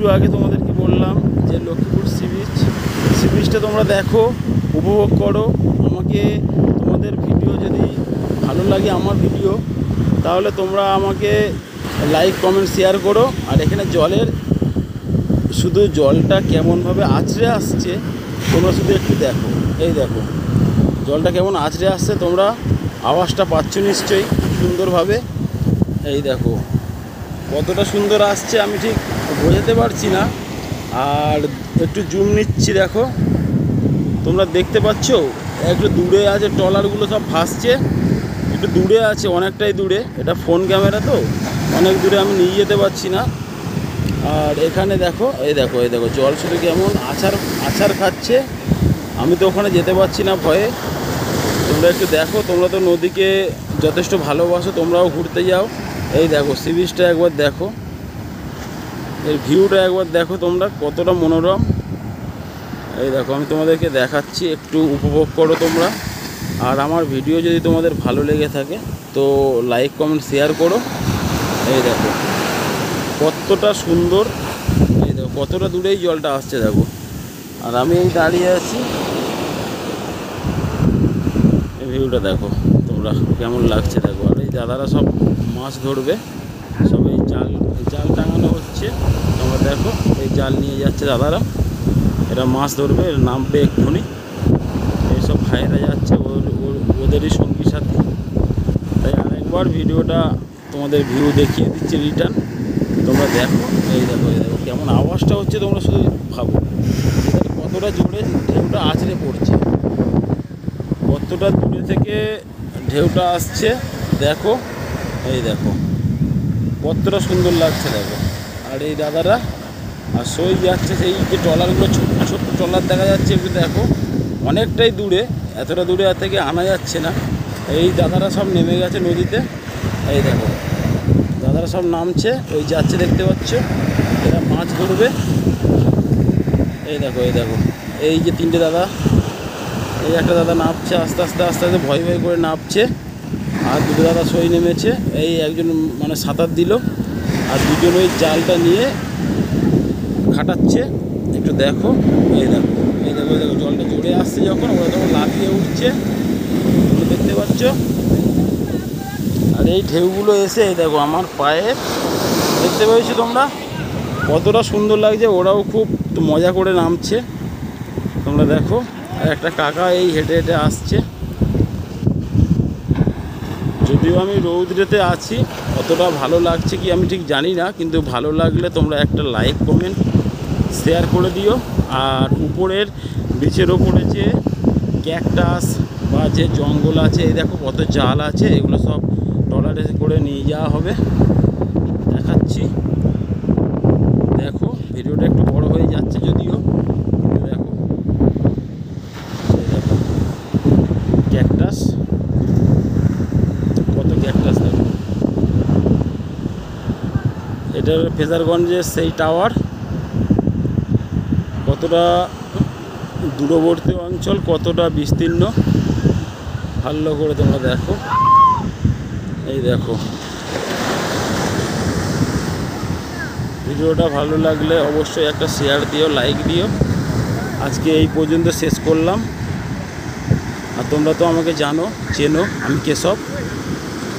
একটু আগে তোমাদেরকে বললাম যে লক্ষ্মীপুর সি বিচটা তোমরা দেখো, উপভোগ করো। আমাকে তোমাদের ভিডিও যদি ভালো লাগে আমার ভিডিও, তাহলে তোমরা আমাকে লাইক কমেন্ট শেয়ার করো। আর এখানে শুধু জলটা কেমনভাবে আছড়ে আসছে তোমরা শুধু একটু দেখো। এই দেখো জলটা কেমন আছড়ে আসছে, তোমরা আওয়াজটা পাচ্ছ নিশ্চয়ই সুন্দরভাবে। এই দেখো কতটা সুন্দর আসছে আমি ঠিক বোঝাতে পারছি না। আর একটু জুম নিচ্ছি, দেখো তোমরা দেখতে পাচ্ছ একটু দূরে আছে, ট্রলারগুলো সব ভাসছে, একটু দূরে আছে, অনেকটাই দূরে। এটা ফোন ক্যামেরা তো অনেক দূরে আমি নিয়ে যেতে পারছি না। আর এখানে দেখো এই দেখো জল শুধু কেমন আছাড় খাচ্ছে। আমি তো ওখানে যেতে পারছি না ভয়ে। তোমরা একটু দেখো, তোমরা তো নদীকে যথেষ্ট ভালোবাসো, তোমরাও ঘুরতে যাও। এই দেখো সি বিচটা একবার দেখো, এর ভিউটা একবার দেখো তোমরা কতটা মনোরম। এই দেখো আমি তোমাদেরকে দেখাচ্ছি, একটু উপভোগ করো তোমরা। আর আমার ভিডিও যদি তোমাদের ভালো লেগে থাকে তো লাইক কমেন্ট শেয়ার করো। এই দেখো কতটা সুন্দর, এই দেখো কতটা দূরেই জলটা আসছে দেখো। আর আমি এই দাঁড়িয়ে আছি, এই ভিউটা দেখো তোমরা কেমন লাগছে দেখো। আর এই দাদারা সব মাছ ধরবে, সব এই জাল টাঙানো হচ্ছে। তোমরা দেখো এই জাল নিয়ে যাচ্ছে দাদারা, এরা মাছ ধরবে, নামবে এক্ষুনি। এইসব ভাইয়েরা যাচ্ছে, ওদেরই সঙ্গী সাথী। তাই আরেকবার ভিডিওটা তোমাদের ভিউ দেখিয়ে দিচ্ছি রিটার্ন, তোমরা দেখো। এই দেখো কেমন আওয়াজটা হচ্ছে, তোমরা শুধু ভাবো কতটা জোরে ঢেউটা আছড়ে পড়ছে, কতটা দূরে থেকে ঢেউটা আসছে দেখো। এই দেখো কতটা সুন্দর লাগছে দেখো। আর এই দাদারা আর সই যাচ্ছে, সেই যে ট্রলারগুলো ছোট্ট ট্রলার দেখা যাচ্ছে, একটু দেখো অনেকটাই দূরে, এতটা দূরে আর থেকে আনা যাচ্ছে না। এই দাদারা সব নেমে গেছে নদীতে। এই দেখো দাদারা সব নামছে, ওই যাচ্ছে দেখতে পাচ্ছ, এরা মাছ ধরবে। এই দেখো এই যে তিনটে দাদা, এই একটা দাদা নামছে আস্তে আস্তে ভয় করে নামছে। আর দুটো দাদা সই নেমেছে, এই একজন মানে সাঁতার দিল, আর দুজন ওই জালটা নিয়ে খাটাচ্ছে। একটু দেখো এই দেখো জলটা জোরে আসছে যখন, ওরা তখন লাফিয়ে উঠছে, তোমরা দেখতে পাচ্ছ। আর এই ঢেউগুলো এসে এই দেখো আমার পায়ে, দেখতে পেয়েছো তোমরা কতটা সুন্দর লাগছে। ওরাও খুব মজা করে নামছে, তোমরা দেখো। আর একটা কাকা এই হেঁটে হেঁটে আসছে। যদিও আমি রৌদ্রেতে আছি, অতটা ভালো লাগছে কি আমি ঠিক জানি না, কিন্তু ভালো লাগলে তোমরা একটা লাইক কমেন্ট শেয়ার করে দিও। আর উপরের বিচের ওপরে যে ক্যাকটাস বা যে জঙ্গল আছে, এই দেখো কত জাল আছে, এগুলো সব ট্রলারে করে নিয়ে যাওয়া হবে। দেখাচ্ছি, দেখো ভিডিওটা একটু বড় হয়ে যাচ্ছে যদিও, কিন্তু দেখো ক্যাকটাস, কত ক্যাকটাস দেখো। এটার ফ্রেজারগঞ্জের সেই টাওয়ার, কতটা দূরবর্তী অঞ্চল, কতটা বিস্তীর্ণ, ভালো করে তোমরা দেখো। এই দেখো ভিডিওটা ভালো লাগলে অবশ্যই একটা শেয়ার দিও, লাইক দিও। আজকে এই পর্যন্ত শেষ করলাম। আর তোমরা তো আমাকে চেনো আমি কেশব।